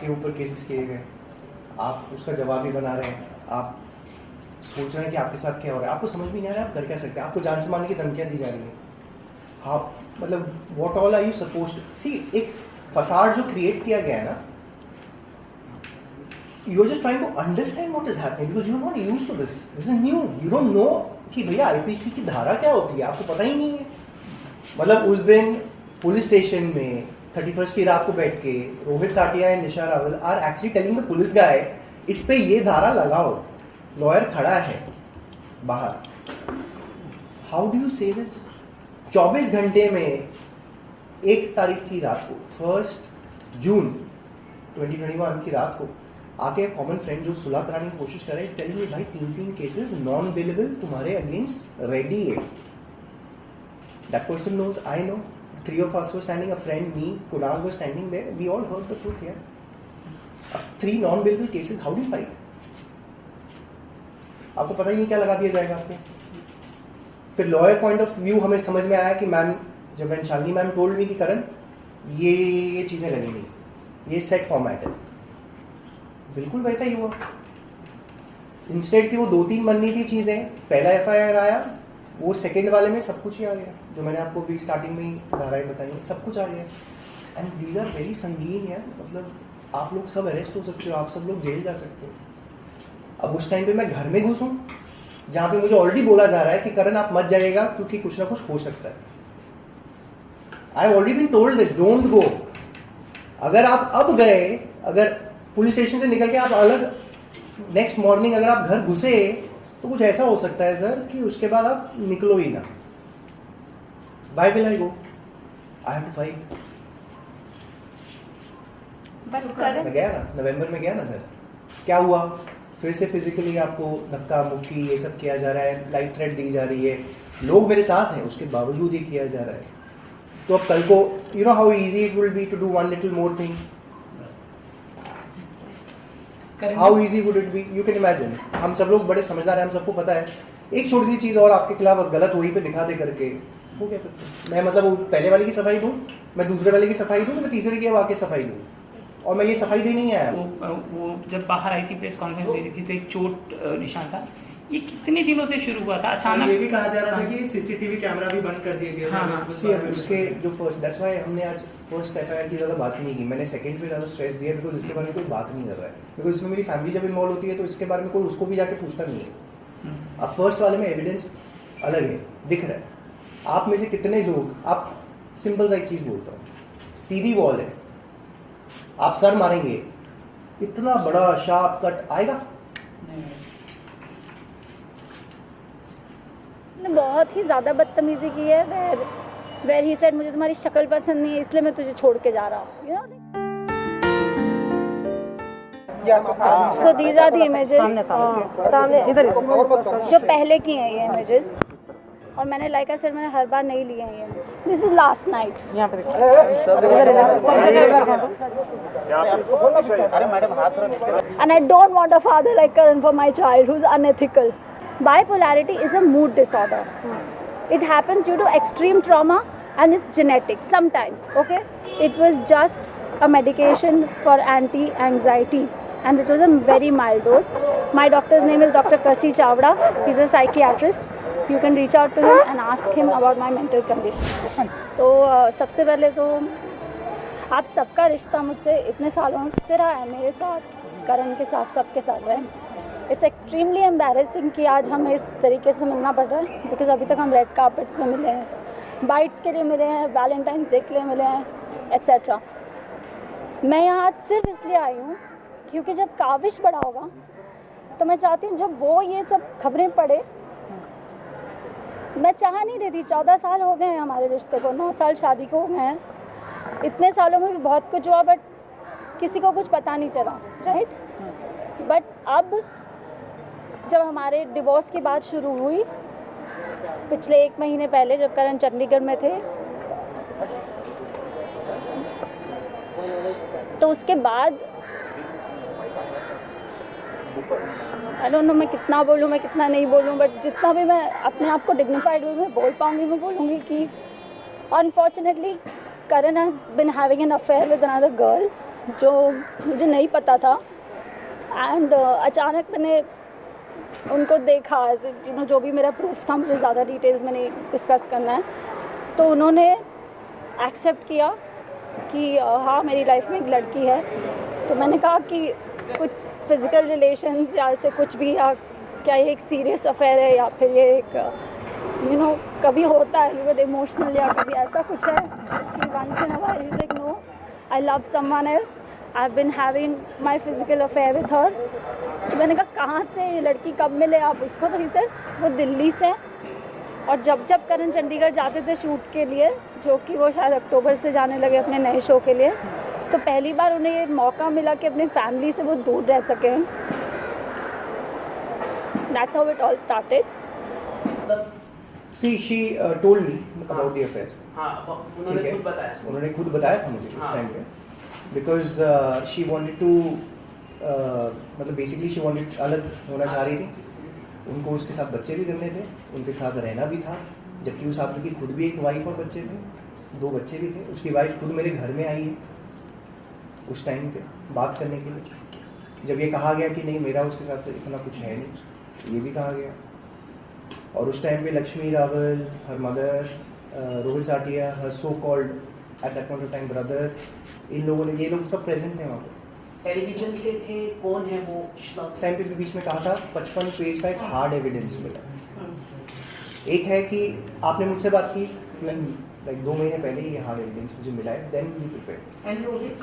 के ऊपर केसेस किए गए, आप उसका जवाब भी बना रहे हैं, आप सोच रहे हैं कि आपके साथ क्या हो रहा है, आपको समझ भी नहीं आ रहा है आप कर क्या सकते हैं, आपको जान से मारने की धमकियाँ दी जा रही हैं। आप मतलब what all are you supposed to see. एक फसाड जो क्रिएट किया गया है ना, you are just trying to understand what is happening because you are not used to this is new. You don't know कि भैया आईपीसी की धारा क्या होती है, आपको पता ही नहीं है। मतलब उस दिन पुलिस स्टेशन में 31st की रात को बैठ के Rohit Satia and Nisha Rawal are actually telling the police guy इस पे ये धारा लगाओ, लॉयर खड़ा है बाहर। How do you say this? 24 घंटे में 1 तारीख की रात को 1 जून 2021 की रात को आके कॉमन फ्रेंड जो सुलह कराने की कोशिश कर रहे हैं, इस टेलिंग में भाई 3 केसेस नॉन अवेलेबल तुम्हारे अगेंस्ट रेडी है। That person knows, I know. 3 of us were standing, a friend, me, Kunal was standing there. We all heard the truth here. 3 non-billable cases, how do you fight? आपको पता ही नहीं क्या लगा दिया जाएगा आपको। फिर लॉयर पॉइंट ऑफ व्यू हमें समझ में आया कि मैम, जब शालिनी मैम टोल्ड मी कि करण ये चीज़ें लगेंगी, ये सेट फॉर्मेट है, बिल्कुल वैसा ही हुआ। इंस्टेड की वो 2-3 बननी थी चीज़ें, पहला FIR आया, वो सेकेंड वाले में सब कुछ ही आ गया, जो मैंने आपको भी स्टार्टिंग में ही धाराएं बताई, सब कुछ आ गया। एंड दीज आर वेरी संगीन यार, मतलब आप लोग सब अरेस्ट हो सकते हो, आप सब लोग जेल जा सकते हो। अब उस टाइम पे मैं घर में घुसूं जहाँ पे मुझे ऑलरेडी बोला जा रहा है कि करण आप मत जाइएगा क्योंकि कुछ ना कुछ हो सकता है। I have already been told this, don't go. अगर आप अब गए, अगर पुलिस स्टेशन से निकल के आप अलग नेक्स्ट मॉर्निंग अगर आप घर घुसे तो कुछ ऐसा हो सकता है सर कि उसके बाद आप निकलो ही ना। Why will I go? I have to fight. मैं गया ना, नवंबर में गया ना घर, क्या हुआ? फिर से फिजिकली आपको धक्का मुक्की ये सब किया जा रहा है, लाइफ थ्रेट दी जा रही है, लोग मेरे साथ हैं उसके बावजूद ये किया जा रहा है। तो अब कल को you know how easy it will be to do one little more thing. How easy would it be? You can imagine. हम सब लोग बड़े समझदार हैं, हम सबको पता है एक छोटी सी चीज़ और आपके खिलाफ गलत वहीं पे दिखा दे करके हो गया। फिर मैं मतलब वो पहले वाले की सफाई दूँ, मैं दूसरे वाले की सफाई दूँ, तो मैं तीसरे की अब आके सफाई दूँ, और मैं ये सफाई देने नहीं आया। वो जब बाहर आई थी प्रेस कॉन्फ्रेंस दे रही थी तो एक चोट निशान था। ये कितने दिनों से शुरू हुआ था? अचानक ये भी कहा जा रहा था कि सीसीटीवी कैमरा भी बंद कर दिया गया। हाँ, उसके जो फर्स्ट, दैट्स व्हाई हमने आज फर्स्ट FIR की ज़्यादा बात ही नहीं की, मैंने सेकंड पे ज़्यादा स्ट्रेस दिया बिकॉज इसके बारे में कोई बात नहीं कर रहा है, बिकॉज इसमें मेरी फैमिली जब इन्वॉल्व होती है तो इसके बारे में कोई उसको भी जाके पूछता नहीं है। अब फर्स्ट वाले में एविडेंस अलग है, दिख रहा है। आप में से कितने लोग, आप सिंपल सा एक चीज़ बोलता हूँ, सीधी वॉल है, आप सर मारेंगे, इतना बड़ा शार्प कट आएगा? बहुत ही ज़्यादा बदतमीजी की है। वेर ही सेड मुझे तुम्हारी शक्ल पसंद नहीं है इसलिए मैं तुझे छोड़ के जा रहा हूँ। So these are the images सामने इधर जो पहले की हैं ये इमेजेस, और मैंने लाइक आई सेड मैंने हर बार नहीं लिए हैं ये। This is last night. And I don't want a father like Karan for my child who is unethical. Bipolarity is a mood disorder. It happens due to extreme trauma and it's genetic sometimes, okay? It was just a medication for anti-anxiety and it was a very mild dose. My doctor's name is Dr. Kasi Chavda. He's a psychiatrist. You can reach out to him and ask him about my mental condition. तो सबसे पहले तो आप सबका रिश्ता मुझसे इतने सालों से रहा है, मेरे साथ, करण के साथ, सबके साथ रहे। इट्स एक्सट्रीमली एम्बैरेसिंग कि आज हमें इस तरीके से मिलना पड़ रहा है बिकॉज अभी तक हम रेड कार्पेट्स में मिले हैं, बाइट्स के लिए मिले हैं, वैलेंटाइंस डे के लिए मिले हैं, एट्सेट्रा। मैं यहाँ आज सिर्फ इसलिए आई हूँ क्योंकि जब काविश बड़ा होगा तो मैं चाहती हूँ जब वो ये सब खबरें पढ़े, मैं चाह नहीं रही थी। 14 साल हो गए हैं हमारे रिश्ते को, 9 साल शादी को हो गए हैं। इतने सालों में भी बहुत कुछ हुआ बट किसी को कुछ पता नहीं चला, राइट? बट अब जब हमारे डिवोर्स की बात शुरू हुई पिछले 1 महीने पहले, जब करण चंडीगढ़ में थे, तो उसके बाद आई डोंट नो मैं कितना बोलूँ, मैं कितना नहीं बोलूँ, बट जितना भी मैं अपने आप को डिग्निफाइड हुई मैं बोल पाऊँगी, मैं बोलूँगी कि unfortunately Karan has been having an affair with another girl जो मुझे नहीं पता था। एंड अचानक मैंने उनको देखा, ऐसे जो भी मेरा प्रूफ था, मुझे ज़्यादा डिटेल्स में नहीं डिस्कस करना है, तो उन्होंने एक्सेप्ट किया कि हाँ मेरी लाइफ में एक लड़की है। तो मैंने कहा कि कुछ फिज़िकल रिलेशंस या ऐसे कुछ भी, या क्या ये एक सीरियस अफेयर है, या फिर ये एक कभी होता है विद इमोशनल, या कभी ऐसा कुछ है कि once in a while is like no, I love someone else, I have been having my physical affair with her. तो मैंने कहा कहाँ से ये लड़की, कब मिले आप उसको? तो ही सेड वो दिल्ली से। और जब करण चंडीगढ़ जाते थे शूट के लिए, जो कि वो शायद अक्टूबर से जाने लगे अपने नए शो के लिए, तो पहली बार उन्हें ये मौका मिला कि अपनी फैमिली से वो दूर रह सकें। That's how it all started. See, she told me about the affair. हाँ, उन्होंने खुद बताया। उन्होंने खुद बताया था मुझे उस टाइम पे, बिकॉज शी वांटेड टू, मतलब बेसिकली शी वांटेड, अलग होना चाह रही थी। उनको उसके साथ बच्चे भी करने थे, उनके साथ रहना भी था, जबकि उस आदमी की खुद भी एक वाइफ और बच्चे थे, 2 बच्चे भी थे। उसकी वाइफ खुद मेरे घर में आई है उस टाइम पे बात करने के लिए। जब ये कहा गया कि नहीं मेरा उसके साथ इतना कुछ है नहीं, ये भी कहा गया। और उस टाइम पे Lakshmi Rawal, her mother, Rohit Satia, her so called at that point of time brother, इन लोगों ने, ये लोग सब प्रेजेंट थे वहाँ पे। टेलीविजन से थे, कौन है वो? उस टाइम पे भी बीच में कहा था 55 पेज का एक हार्ड एविडेंस मिला। एक है कि आपने मुझसे बात की, लाइक 2 महीने पहले ये हार्ड एविडेंस मुझे मिला है, देन वी प्रिपेयर्ड।